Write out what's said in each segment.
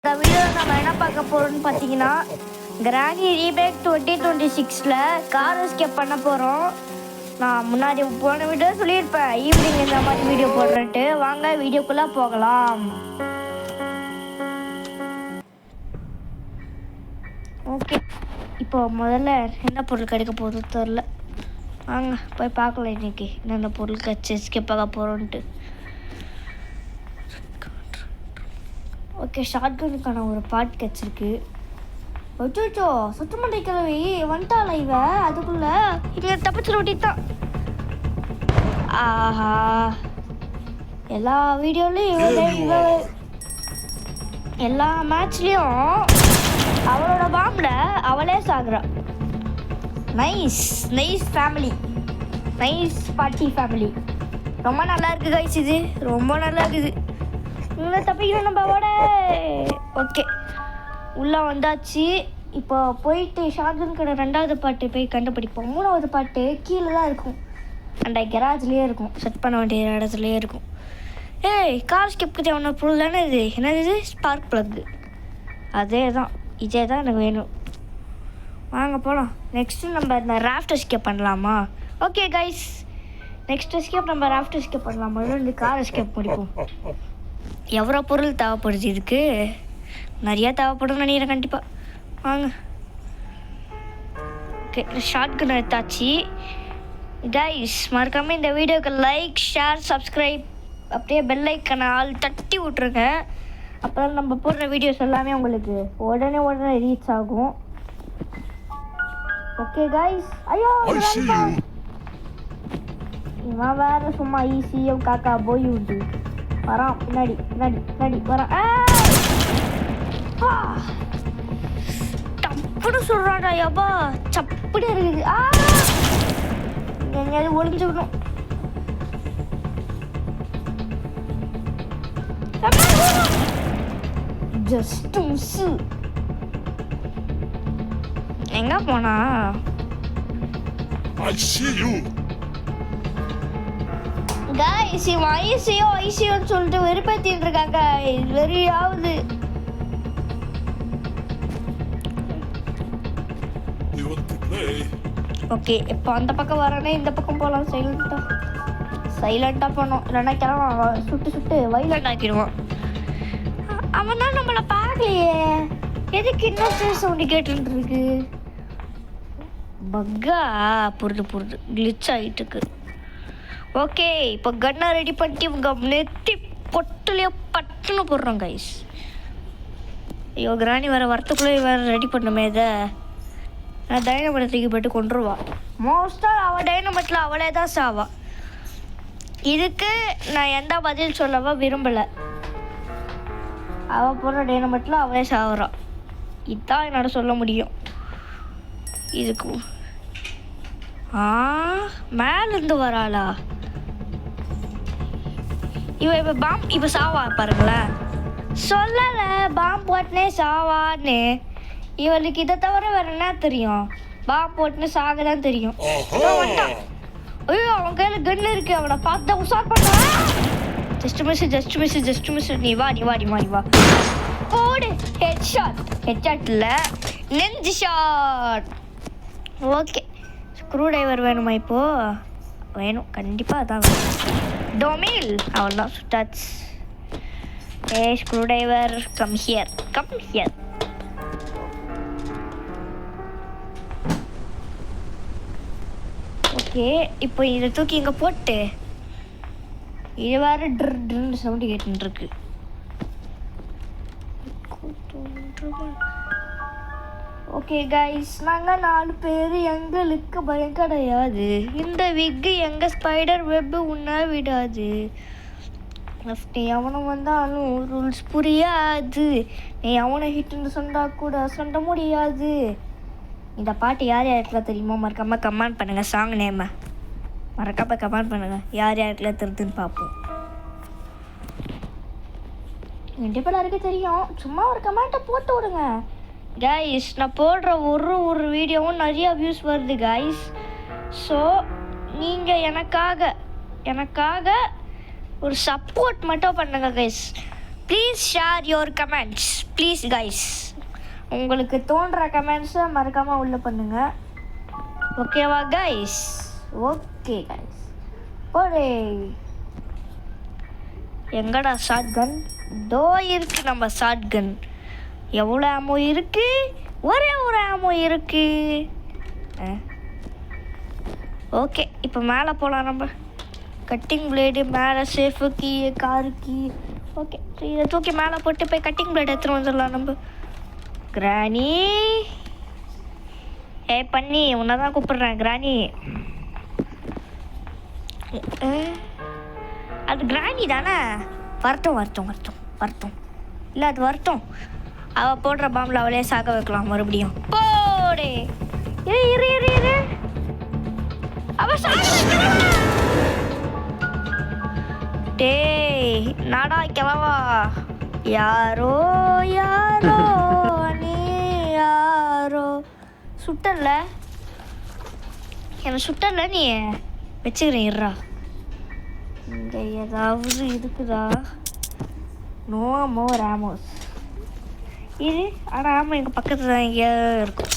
இந்த வீடியோவில் நம்ம என்ன பார்க்க போகிறோம்னு பார்த்தீங்கன்னா கிராணி ரீமேக் 2026ல் கார் எஸ்கேப் பண்ண போகிறோம். நான் முன்னாடி போன வீடியோ சொல்லியிருப்பேன் ஈவினிங் இந்த மாதிரி வீடியோ போடுறேன்ட்டு. வாங்க வீடியோக்குள்ளே போகலாம். ஓகே, இப்போ முதல்ல என்ன பொருள் கிடைக்க போகுது தெரில. வாங்க போய் பார்க்கலாம் இன்றைக்கி என்னென்ன பொருள் கிடச்சி எஸ்கேப் ஆக போகிறோன்ட்டு. ஓகே, ஷார்ட்கனுக்கான ஒரு பார்ட் கிடச்சிருக்கு. ஒச்சோச்சோ சுத்தமண்டை கிழவி வந்துட்டாள இவ. அதுக்குள்ளே இவங்க தப்பிச்சு ஓட்டித்தான். ஆஹா, எல்லா வீடியோலையும் எல்லா மேட்ச்லேயும் அவளோட பாம்பில் அவளே சாகுறா. Nice nice family, nice party family. ரொம்ப நல்லா இருக்குது கைஸ், இது ரொம்ப நல்லா இருக்குது. இங்கே தப்பிக்கிறோம் நம்மளோட. ஓகே, உள்ளே வந்தாச்சு. இப்போ போயிட்டு ஷார்ட்கன் கடை 2வது பாட்டு போய் கண்டுபிடிப்போம். 3வது பாட்டு கீழே தான் இருக்கும், அந்த கெராஜ்லேயே இருக்கும், செட் பண்ண வேண்டிய இடத்துலையே இருக்கும். ஏய், கார் ஸ்கிப்க்கு தேவையான பொருள் தானே இது. என்னது இது? Spark plug. அதே தான், இதே தான் எனக்கு வேணும். வாங்க போகலாம். நெக்ஸ்ட்டு நம்ம இந்த ராஃப்ட் எஸ்கேப் பண்ணலாமா? ஓகே கைஸ், நெக்ஸ்ட் எஸ்கேப் நம்ம ராஃப்ட் எஸ்கேப் பண்ணலாமா? இந்த கார் எஸ்கேப் முடிப்போம். எவ்வளோ பொருள் தேவைப்படுது இதுக்கு? நிறையா தேவைப்படும் நினைக்கிறேன் கண்டிப்பாக. வாங்க. ஓகே, ஷார்ட்கன் எடுத்தாச்சு கைஸ். மறக்காமல் இந்த வீடியோக்கு லைக், ஷேர், சப்ஸ்கிரைப், அப்படியே பெல் ஐக்கான ஆள் தட்டி விட்ருங்க. அப்புறம் நம்ம போடுற வீடியோஸ் எல்லாமே உங்களுக்கு உடனே ரீச் ஆகும். Okay guys. ஐயோ, இவன் வேறு சும்மா ஈஸியாக காக்கா போய் விட்டு வரான். பின்னாடி பின்னாடி பின்னாடி வரான். டப்புன்னு சொல்கிறாடா. யப்பா சப்புடி இருக்குது. எங்கேயாவது ஒளிஞ்சுக்கணும். Just miss. எங்க போனா? கைஸ், இவன் ஐசியோன்னு சொல்லிட்டு வெறுப்பேத்தின்னு இருக்காங்க. வெறி ஆகுது. ஓகே, இப்போ அந்த பக்கம் வரானே, இந்த பக்கம் போகலாம். சைலண்டாக போனோம், இல்லைன்னா கிளம்ப சுட்டு வைலண்ட் ஆக்கிடுவான். அவன் தான் நம்மளை பார்க்கலையே. எதுக்கு இன்னும் சவுண்டு கேட்டுருக்கு? பக்கா புரிது கிளிச் ஆகிட்டுருக்கு. ஓகே, இப்போ கன்னை ரெடி பண்ணிட்டு இவங்க நெத்தி பொட்டுலையோ பட்டுன்னு போடுறோம் கைஸ். ஐயோ, கிராணி வரத்துக்குள்ளே வேறு ரெடி பண்ணுமே. இதை நான் டைனமட்டத்துக்கு போய்ட்டு கொண்டுருவா. மோஸ்ட்டாக அவள் டைனமட்டில் அவளே தான் சாவா. இதுக்கு நான் எந்த பதில் சொல்லவா விரும்பலை. அவள் போடுற டைனமட்டில் அவளே சாகுறான். இதுதான் என்னால் சொல்ல முடியும். இதுக்கு மேலேருந்து வராளா இப்போ பாம்பு? இப்போ சாவா பாருங்களேன். சொல்லலை பாம்பு போட்டுனே சாவான்னு. இவளுக்கு இதை தவிர வேற என்ன தெரியும்? பாம்பு போட்டுன்னு சாக தான் தெரியும். ஐயோ, அவன் கையில் கன்று இருக்கு. அவனை பார்த்து உசார் பண்ணுவான். Just miss. நீ வா போடு. ஹெட் ஷாட் இல்லை, நெஞ்சு ஷாட். ஓகே, ஸ்க்ரூ ட்ரைவர் வேணுமா? இப்போது வேணும், கண்டிப்பாக அதான் வேணும். டொமில் அவ்வளோதான், சுட்டாச்சு. Screwdriver come here. Okay, இப்போ இதை தூக்கி இங்கே போட்டு இது வேறு ட்ரு சவுண்டு கேட்டுருக்கு. ஓகே கைஸ், நாங்கள் 4 பேர். எங்களுக்கு பயம் கிடையாது. இந்த விக்கு எங்கள் ஸ்பைடர் வெப்பு உன்ன விடாது. நீ அவனை வந்தாலும் ரூல்ஸ் புரியாது. நீ அவனை ஹிட்டுன்னு சொன்னால் கூட சொல்ல முடியாது. இந்த பாட்டு யார் யாருக்குலாம் தெரியுமோ மறக்காமல் கமெண்ட் பண்ணுங்கள். சாங் நேமை மறக்காமல் கமெண்ட் பண்ணுங்கள். யார் யாருக்குலாம் தெரியுதுன்னு பார்ப்போம். கண்டிப்பாக எல்லாருக்கும் தெரியும். சும்மா ஒரு கமெண்ட்டை போட்டு விடுங்க கைஸ். நான் போடுற ஒரு வீடியோவும் நிறையா வியூஸ் வருது கைஸ். ஸோ நீங்கள் எனக்காக ஒரு சப்போர்ட் மட்டும் பண்ணுங்க guys. Please share your comments please guys. உங்களுக்கு தோன்ற கமெண்ட்ஸை மறக்காமல் உள்ளே பண்ணுங்கள். ஓகேவா கைஸ்? Okay guys. போடே. எங்கடா ஷார்ட் கன்? தோ இருக்கு நம்ம ஷார்ட் கன். எவ்வளோ ஆமோ இருக்கு? ஒரே ஒரு ஆமோ இருக்கு. ஓகே, இப்போ மேலே போகலாம். நம்ம கட்டிங் பிளேடு மேலே, safe key, car key. Okay, இதை தூக்கி மேலே போட்டு போய் கட்டிங் பிளேடு எடுத்துகிட்டு வந்துடலாம் நம்ம. கிராணி, பண்ணி உன்னை தான் கூப்பிடுறேன் கிராணி. அது கிராணி தானே? வரட்டும் வரட்டும் வரட்டும் வரட்டும். இல்லை அது வரட்டும். அவள் போடுற பாம்பில் அவளே சாக வைக்கலாம் மறுபடியும். போடே. இரு இரு இரு இரு. அவள் சாக வைக்கலாம். டேய் நாடா கிளவா. யாரோ யாரோ நீ யாரோ. சுட்டல என்ன சுட்டல நீ வச்சுக்கிறேன். இருறா, இங்கே ஏதாவது இருக்குதா? நோ மோர் ஆமோஸ். இது ஆனால் ஆமாம் எங்கள் பக்கத்தில் தான் எங்கேயோ இருக்கும்.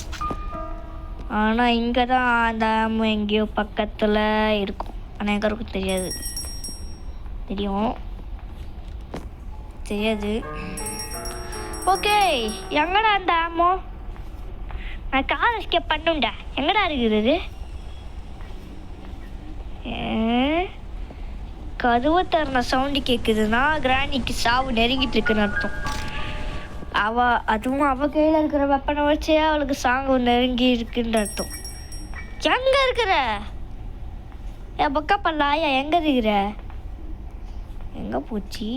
ஆனால் இங்கே தான் அந்த ஆமோ எங்கேயோ பக்கத்தில் இருக்கும். ஆனால் எங்கே இருக்கும் தெரியாது. தெரியும் தெரியாது. ஓகே, எங்கடா அந்த ஆமோ? நான் கார் எஸ்கேப் பண்ணுண்டா. எங்கடா இருக்குது? கதவை தரன சவுண்டு கேட்குதுன்னா கிராணிக்கு சாவு நெருங்கிட்டு இருக்குன்னு அர்த்தம். அதுவும் அவள் கையில் இருக்கிற வெப்பனை வச்சே அவளுக்கு சாங்கு நெருங்கி இருக்குன்ற அர்த்தம். எங்கே இருக்கிற என் பக்கா பல்லாயா? எங்கே இருக்கிற? எங்கே போச்சு?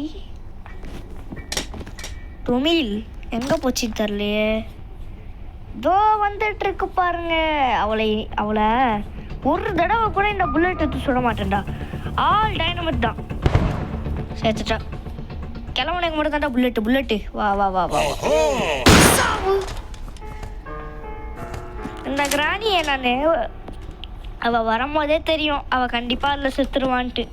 தொமிழ் எங்கே போச்சின்னு தரலையே. தோ வந்துட்டு இருக்கு பாருங்க. அவளை ஒரு தடவை கூட இந்த புல்லட் எடுத்து சுட மாட்டேன்டா. ஆல் டைனமிட் தான். சேர்த்துட்டா. கிளம்புனக்கு மட்டும் தான்டா புல்லட்டு. வா வா வா வா. இந்த கிராணியை நான் அவள் வரும்போதே தெரியும் அவள் கண்டிப்பாக அதில் செத்துருவான்ட்டு.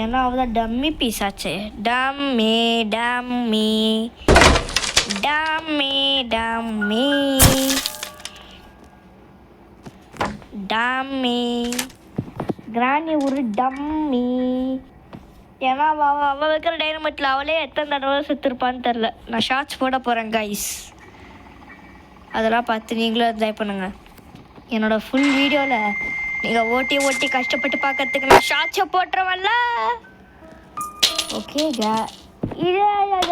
ஏன்னா அவள் தான் டம்மி பீஸ் ஆச்சு. Dummy dummy dummy dummy dummy. கிராணி ஒரு டம்மி. ஏன்னா அவள் வைக்கிற டைனமிட்டில் அவளே எத்தனை தடவை செத்துருப்பான்னு தெரில. நான் ஷார்ட்ஸ் போட போகிறேன் கைஸ். அதெல்லாம் பார்த்து நீங்களும் என்ஜாய் பண்ணுங்கள். என்னோடய ஃபுல் வீடியோவில் நீங்கள் ஓட்டி கஷ்டப்பட்டு பார்க்கறதுக்கு நான் ஷார்ட்ஸை போட்டுருவேன்ல. ஓகே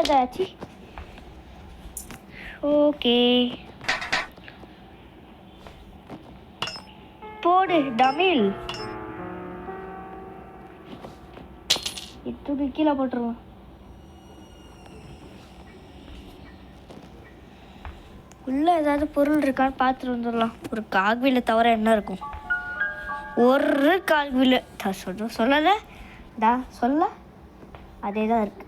இதாச்சு. ஓகே போடு தமிழ். இது கீழே போட்டுருவோம். உள்ள ஏதாவது பொருள் இருக்கான்னு பார்த்துட்டு வந்துடலாம். ஒரு கால்வீலை தவிர என்ன இருக்கும்? ஒரு கால்வீல் சொல்லலை சொல்ல அதே தான் இருக்கு.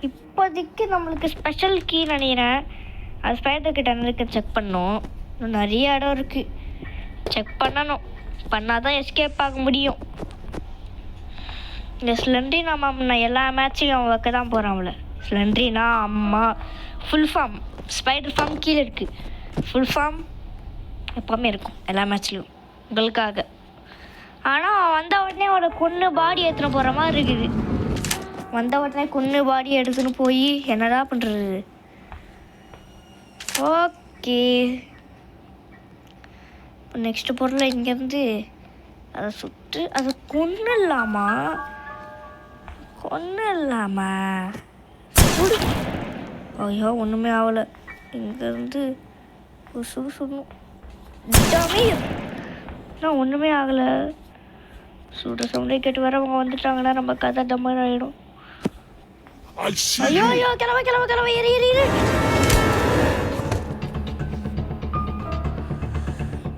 இப்போதைக்கு நம்மளுக்கு ஸ்பெஷல் கீ நினைக்கிறேன். அது ஸ்பைடர் கிட்ட இருக்கு. செக் பண்ணோம். இன்னும் நிறைய இடம் இருக்குது. செக் பண்ணால் தான் எஸ்கேப் ஆக முடியும். இந்த ஸ்லெண்ட்ரினா நான் எல்லா மேட்சையும் அவன் வைக்க தான் போகிறான். அவளை ஸ்லெண்ட்ரினா அம்மா ஃபுல் ஃபார்ம் ஸ்பைடர் ஃபார்ம் கீழே இருக்குது. ஃபுல் ஃபார்ம் எப்போவுமே இருக்கும் எல்லா மேட்ச்லேயும் உங்களுக்காக. ஆனால் வந்த உடனே அவளை கொன்று பாடி எடுத்துன்னு போகிற மாதிரி இருக்குது. வந்த உடனே கொன்று பாடி எடுத்துன்னு போய் என்னடா பண்ணுறது? ஓகே, இப்போ நெக்ஸ்ட்டு பொருளை இங்கேருந்து அதை சுட்டு அதை கொன்னுடலாமா? ஐயோ ஒன்றுமே ஆகலை. இங்கேருந்து ஒரு சுடணும். நான் ஒன்றுமே ஆகலை. சுட சவுண்டே கேட்டு வரவங்க வந்துட்டாங்கன்னா நம்ம கதை டம்மர் ஆகிடும். ஐயோ ஐயோ கிளம்ப ஏறி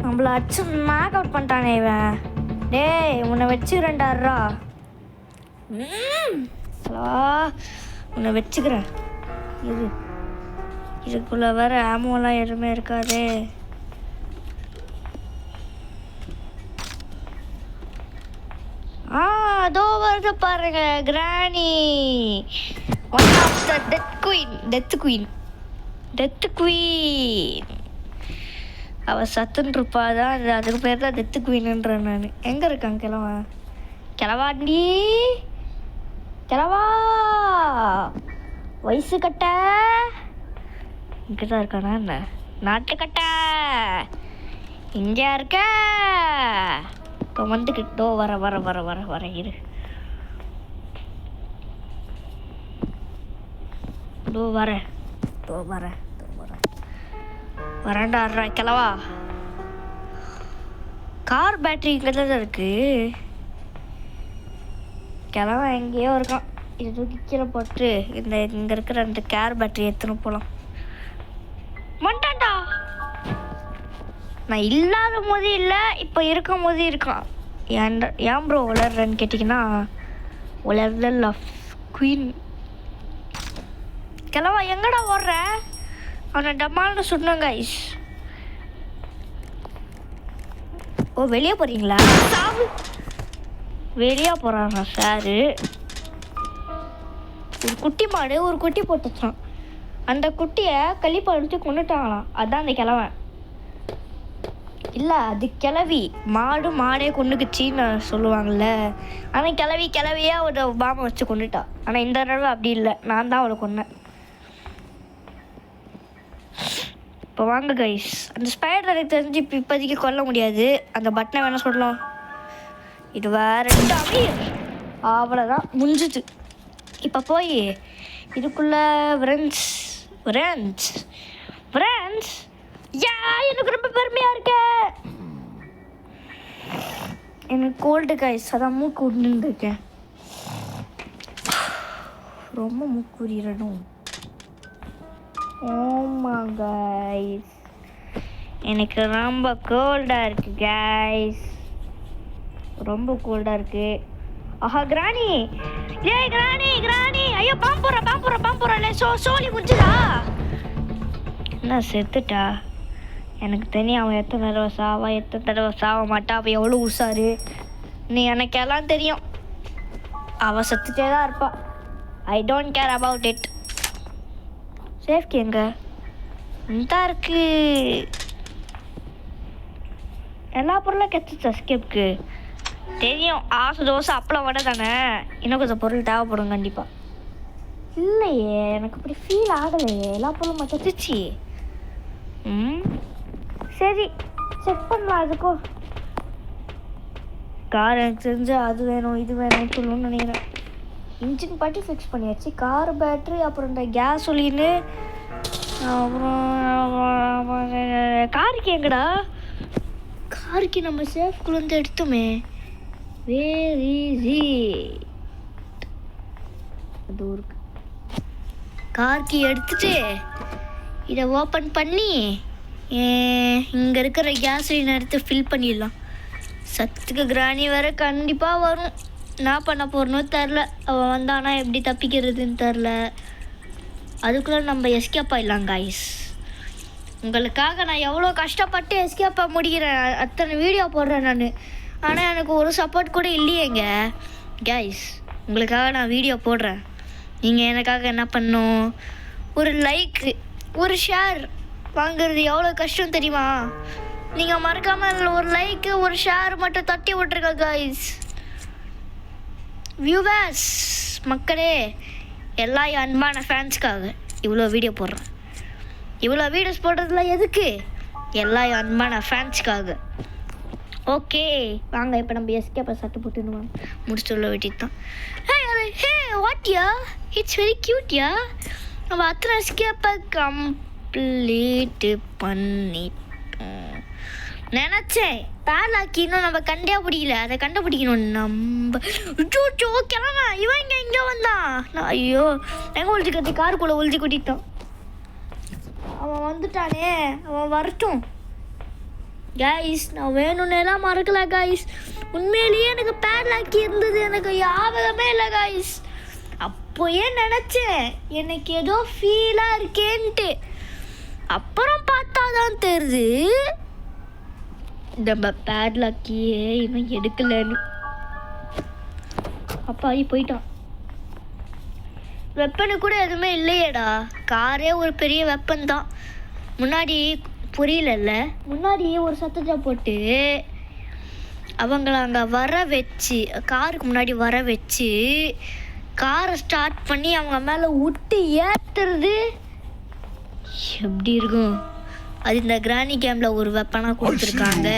நம்மள அடிச்சு மேக் அவுட் பண்ணிட்டானே இவன். டேய் உன்னை வச்சுக்கிறேன்டாரா. உன்னை வச்சுக்கிறேன். இதுக்குள்ள வேற ஆமோலாம் எதுவுமே இருக்காதே. அதோ வருது பாருங்க granny. One of the death queen. அவள் சத்துன்னு இருப்பாதான், அதுக்கு பேர் தான் டெத்து குயின்ன்றேன் நான். எங்கே இருக்கான் கிளவாண்டி கிளவா வயசு கட்ட இங்கே தான் இருக்கானா என்ன? நாட்டு கட்ட இங்கே இருக்க. இப்போ வந்துக்கிட்டோ வர இரு. வரேன்டா கிளவா. கார் பேட்டரி இங்கே தான் இருக்கு. கிளவா எங்கேயோ இருக்கான். இது தூக்கி கீழே போட்டு இங்கே இருக்கிற அந்த கார் பேட்டரி எடுத்துன்னு போகலாம். வந்துட்டான்டா. நான் இல்லாத போது இல்லை, இப்போ இருக்கும் போது இருக்கான். ஏன் ப்ரோ உளர்றேன்னு கேட்டிங்கன்னா, உளர்தல் ஆஃப் குயின். கிளவா எங்கடா ஓடுற? அவனை டம்மான்னு சொன்னாங்க கைஸ். ஓ வெளியே போகிறீங்களா? வெளியே போகிறாங்க சாரு. ஒரு குட்டி மாடு ஒரு குட்டி போட்டுச்சான். அந்த குட்டியை கள்ளிப்பால் எடுத்து கொண்டுட்டாங்களாம். அதான் அந்த கிழவன். இல்லை அது கிளவி. மாடே கொண்டுக்குச்சின்னு சொல்லுவாங்கள்ல. ஆனால் கிளவியாக ஒரு பாம்பை வச்சு கொண்டுட்டா. ஆனால் இந்த தடவை அப்படி இல்லை, நான் தான் அவளை கொன்னேன். இப்போ வாங்க கைஸ், அந்த ஸ்பைடர் எனக்கு தெரிஞ்சு இப்போதைக்கு கொல்ல முடியாது. அந்த பட்டனை வேணால் சொல்லலாம். இது வேற அவ்வளோதான் முடிஞ்சுது. இப்போ போய் இதுக்குள்ள ஃப்ரெண்ட்ஸ் எனக்கு ரொம்ப பெருமையாக இருக்கு. எனக்கு கோல்டு கைஸ், அதான் மூக்கு விட்டுருக்கேன். ரொம்ப மூக்குறிடணும். ஓமா கைஸ், எனக்கு ரொம்ப கோல்டாக இருக்குது கைஸ், ரொம்ப கோல்டாக இருக்குது. ஆஹா கிராணி, கிராணி ஐயோ பாம்புறா இல்லை சோழி முடிச்சுதா? என்ன செத்துட்டா? எனக்கு தெரியும் அவன் எத்தனை தடவை சாவ மாட்டா. அவள் எவ்வளோ உஷாரு நீ எனக்கெல்லாம் தெரியும். அவள் செத்துட்டே தான் இருப்பாள். I don't care about it. Safety எங்க தான் இருக்கு? எல்லா பொருளும் கெட்டுச்சு எஸ்கேப்க்கு. தெரியும் ஆசை தோசை அப்பளம் வடை தானே. இன்னும் கொஞ்சம் பொருள் தேவைப்படும் கண்டிப்பாக. இல்லையே எனக்கு அப்படி ஃபீல் ஆகலையே. எல்லா பொருளும் கெட்டுச்சு. சரி செக் பண்ணலாம். அதுக்கும் கார் எனக்கு தெரிஞ்சு அது வேணும் இது வேணும்னு சொல்லணும்னு நினைக்கிறேன். இன்ஜின் பாட்டி ஃபிக்ஸ் பண்ணியாச்சு. கார் பேட்ரி, அப்புறம் இந்த கேசோலின்னு, அப்புறம் காருக்கு எங்கடா? காருக்கு நம்ம சேஃப்குள்ளேருந்து எடுத்தோமே. Where is it? அது ஒரு கார்க்கு எடுத்துட்டு இதை ஓப்பன் பண்ணி இங்கே இருக்கிற கேசோலின் எடுத்து ஃபில் பண்ணிடலாம். சத்துக்கு கிராணி வேறு கண்டிப்பாக வரும். நான் பண்ண போகிறனோ தெரில. அவன் வந்தானா எப்படி தப்பிக்கிறதுன்னு தெரில. அதுக்குள்ளே நம்ம எஸ்கேப் ஆகிடலாம் கைஸ். உங்களுக்காக நான் எவ்வளோ கஷ்டப்பட்டு எஸ்கேப் ஆக முடிகிறேன். அத்தனை வீடியோ போடுறேன் நான். ஆனால் எனக்கு ஒரு சப்போர்ட் கூட இல்லையேங்க கைஸ். உங்களுக்காக நான் வீடியோ போடுறேன். நீங்கள் எனக்காக என்ன பண்ணணும்? ஒரு லைக், ஒரு ஷேர் வாங்குறது எவ்வளோ கஷ்டம் தெரியுமா? நீங்கள் மறக்காமல் ஒரு லைக்கு ஒரு ஷேர் மட்டும் தட்டி விட்ருங்க கைஸ். வியூவர்ஸ் மக்களே, எல்லா அன்பான ஃபேன்ஸ்க்காக இவ்வளோ வீடியோ போடுறேன். இவ்வளோ வீடியோஸ் போடுறதுல எதுக்கு? எல்லா அன்பான ஃபேன்ஸ்க்காக. ஓகே வாங்க இப்போ நம்ம எஸ்கேப்பை சட்டு போட்டுன்னு முடிச்சு சொல்ல வேண்டியது தான். ஹே வாட்யா, இட்ஸ் வெரி க்யூட்யா. நம்ம அத்தனை எஸ்கேப்பை கம்ப்ளீட்டு பண்ணிட்டோம். நினச்சேன் பேர்லாக்கி இன்னும் நம்ம கண்டே பிடிக்கல. அதை கண்டுபிடிக்கணும் நம்ம. ஜோ கிளம்ப இவன் இங்கே வந்தான். நான் ஐயோ எங்கே ஒழிச்சு கட்டி காருக்குள்ளே ஒழிச்சு கூட்டிட்டான். அவன் வந்துட்டானே, அவன் வரட்டும் கைஸ். நான் வேணும்னேலாம் மறக்கல கைஸ். உண்மையிலேயே எனக்கு பேர்லாக்கி இருந்தது, எனக்கு ஞாபகமே இல்லை கைஸ். அப்போயே நினச்சேன் எனக்கு ஏதோ ஃபீலாக இருக்கேன்ட்டு. அப்புறம் பார்த்தாதான் தெரியுது நம்ம பேட்லாக்கியே இன்னும் எடுக்கலன்னு. அப்பாடி போயிட்டான். வெப்பனு கூட எதுவுமே இல்லையேடா. காரே ஒரு பெரிய வெப்பன் தான். முன்னாடி புரியலல்ல, முன்னாடி ஒரு சத்தத்தை போட்டு அவங்கள அங்கே வர வச்சு, காருக்கு முன்னாடி வர வச்சு காரை ஸ்டார்ட் பண்ணி அவங்க மேலே விட்டு ஏற்றுறது எப்படி இருக்கும்? அது இந்த கிராணி கேமில் ஒரு வெப்பனாக கொடுத்துருக்காங்க.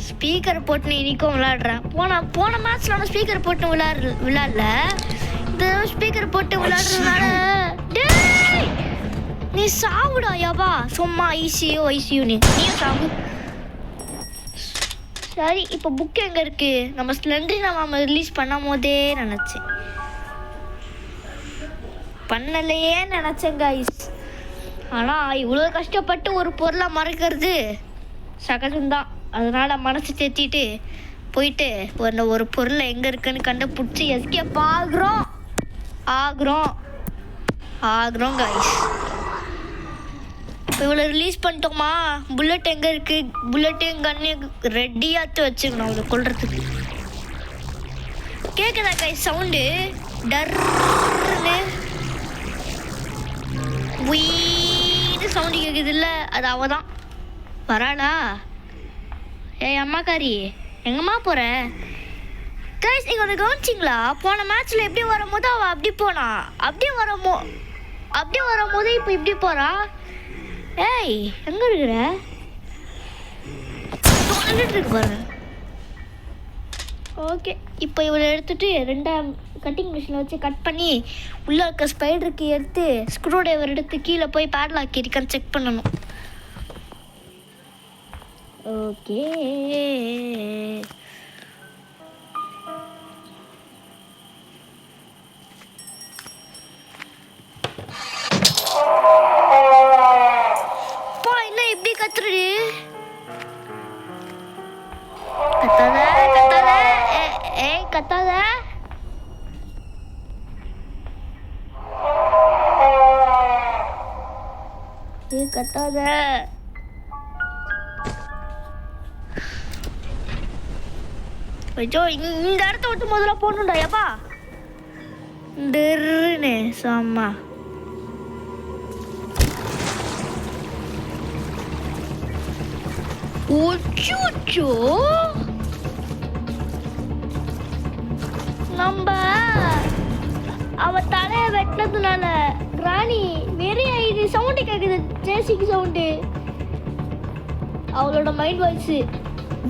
ஸ்பீக்கர் போட்டு இன்றைக்கும் விளையாடுறேன். போன மேட்ச்சில் நான் ஸ்பீக்கர் போட்டு விளையாடல. இந்த ஸ்பீக்கர் போட்டு விளையாடுறதுனால நீ சாவுடா யாபா. சும்மா ஐசியூ நீயும் சாவு. சரி, இப்போ புக் எங்கே இருக்கு? நம்ம ஸ்லெண்டரி நம்ம ரிலீஸ் பண்ணும் போதே நினச்சேன், பண்ணலையே நினச்சேன் கைஸ். ஆனால் இவ்வளோ கஷ்டப்பட்டு ஒரு பொருளை மறைக்கிறது சகஜம்தான். அதனால் மனசு தேத்திட்டு போயிட்டு ஒரு பொருளை எங்கே இருக்குன்னு கண்டுபிடிச்சி எஸ்கேப் ஆகுறோம் கைஸ். இப்போ இவ்வளோ ரிலீஸ் பண்ணிட்டோமா? புல்லட் எங்கே இருக்குது? புல்லட்டையும் கண்ணையும் ரெடியாகத்து வச்சுக்கணும் அதை கொள்றதுக்கு. கேட்குதா கைஸ் சவுண்டு? டர்ன்னு வீடு சவுண்டு கேட்குது இல்லை? அது அவ தான் வராளா? ஏய் அம்மாக்காரி, எங்கம்மா போகிற? கைஸ் நீங்கள் அதை கவனிச்சிங்களா? போன மேட்ச்சில் எப்படி வரும்போது அவள் அப்படி போனா, அப்படியே வரும்போது இப்போ இப்படி போகிறா. ஏய் எங்கே இருக்கிற? இருக்கு பாருங்க. ஓகே, இப்போ இவளை எடுத்துகிட்டு 2ஆம் கட்டிங் மிஷினை வச்சு கட் பண்ணி உள்ளே இருக்க ஸ்பைடருக்கு எடுத்து ஸ்க்ரூ டிரைவர் எடுத்து கீழே போய் பேட்லாக் இருக்கான்னு செக் பண்ணணும். ஓகே, என்ன இப்படி கத்துறது? கத்தாத ஏய் கத்தாத. கத்தாத. ஐயோ, இந்த இடத்த விட்டு முதல்ல போகணும்டா ஏப்பா. டெர்னு சாமா. ஓச்சோ, நம்ம அவ தலைய வெட்டினதுனால ராணி நிறைய இது சவுண்டு கேட்குது. ஜேசிக்கு சவுண்டு, அவளோட மைண்ட் வாய்ஸ்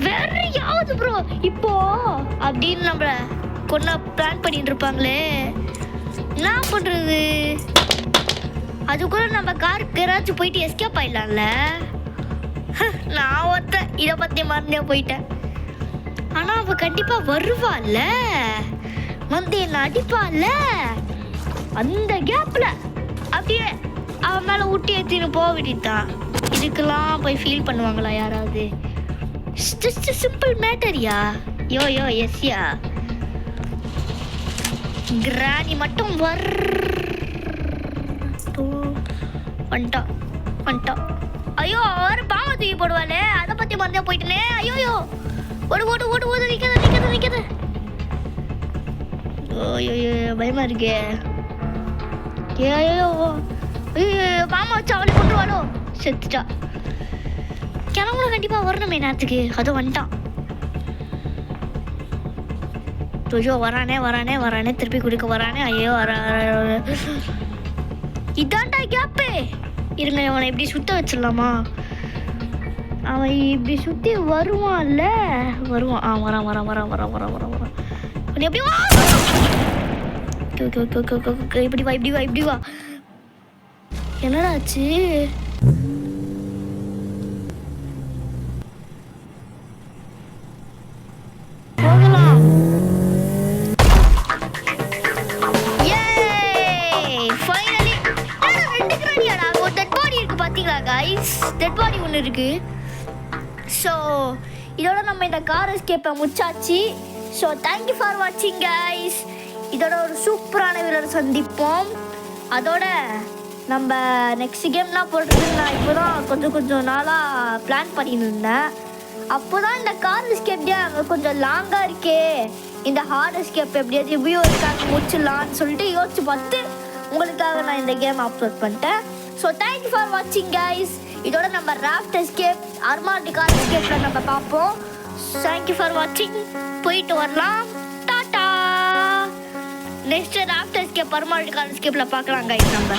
வேற யாவது ப்ரோ இப்போ அப்படின்னு நம்மள கொண்டா பிளான் பண்ணிட்டு இருப்பாங்களே, என்ன பண்றது? அதுக்குள்ள நம்ம காருக்கு ஏதாச்சும் போயிட்டு எஸ்கேப் ஆயிடலாம்ல. நான் இதை பற்றி மறந்தே போயிட்டேன். ஆனால் அவள் கண்டிப்பாக வருவாள்ல, வந்து என்ன அடிப்பாள்ல. அந்த கேப்பில் அப்படியே அவன் மேலே ஊட்டி ஏற்றின்னு போக வேண்டியதுதான். இதுக்கெல்லாம் போய் ஃபீல் பண்ணுவாங்களா யாராவது? ஜஸ்ட் சிம்பிள் மேட்டரியா? யோ எஸ்யா. கிராணி மட்டும் வந்துட்டா. ஐயோ, அவர் பாவ தூக்கி போடுவாளே, அதை பற்றி மறந்தே போயிட்டேனே. ஐயோ, ஓடு நிற்காத. ஐயோ பயமா இருக்கே. ஐயோ பாமா வச்சு அவளை கொண்டுருவாளோ. செத்துட்டா. கிளம்புல கண்டிப்பாக வரணுமே நேரத்துக்கு. அதுவும் வந்துட்டான். ஐயோ வரானே திருப்பி குடிக்க வரானே. ஐயோ இதான்டா கேப்பே. இருங்க, அவனை இப்படி சுத்த வச்சிடலாமா? அவன் இப்படி சுற்றி வருவான்ல. வரான். எப்படி வா? இப்படி வா. என்னடா ஆச்சு? போகலாம். ஃபைனலி 2 கிராணியாடா. ஒரு டெட் பாடி இருக்கு பாத்தீங்களா கைஸ்? டெட் பாடி ஒன்று இருக்கு. ஸோ இதோட நம்ம இந்த கார் எஸ்கேப்பை முடிச்சாச்சு. ஸோ தேங்க்யூ ஃபார் வாட்சிங் கைஸ். இதோட ஒரு சூப்பரான வீரரை சந்திப்போம். அதோட நம்ம நெக்ஸ்ட் கேம்லாம் போடுறதுக்கு நான் இப்போ தான் கொஞ்சம் நாளாக பிளான் பண்ணிட்டு இருந்தேன். அப்போ தான் இந்த கார் எஸ்கேப் கொஞ்சம் லாங்காக இருக்கே, இந்த ஹார்ட் எஸ்கேப் எப்படியாவது ரிவ்யூ இருக்காங்க முடிச்சிடலான்னு சொல்லிட்டு யோசிச்சு பார்த்து உங்களுக்காக நான் இந்த கேம் அப்லோட் பண்ணிட்டேன். ஸோ தேங்க்யூ ஃபார் வாட்சிங் கைஸ். இதோட நம்ம ராஃப்ட் எஸ்கேப் அர்மாண்ட் கார் எஸ்கேப்பில் நம்ம பார்ப்போம். தேங்க்யூ ஃபார் வாட்சிங். போயிட்டு வரலாம். Tata. Next raft escape armoured car எஸ்கேப்பில் பார்க்கலாம் கைஸ் நம்ம.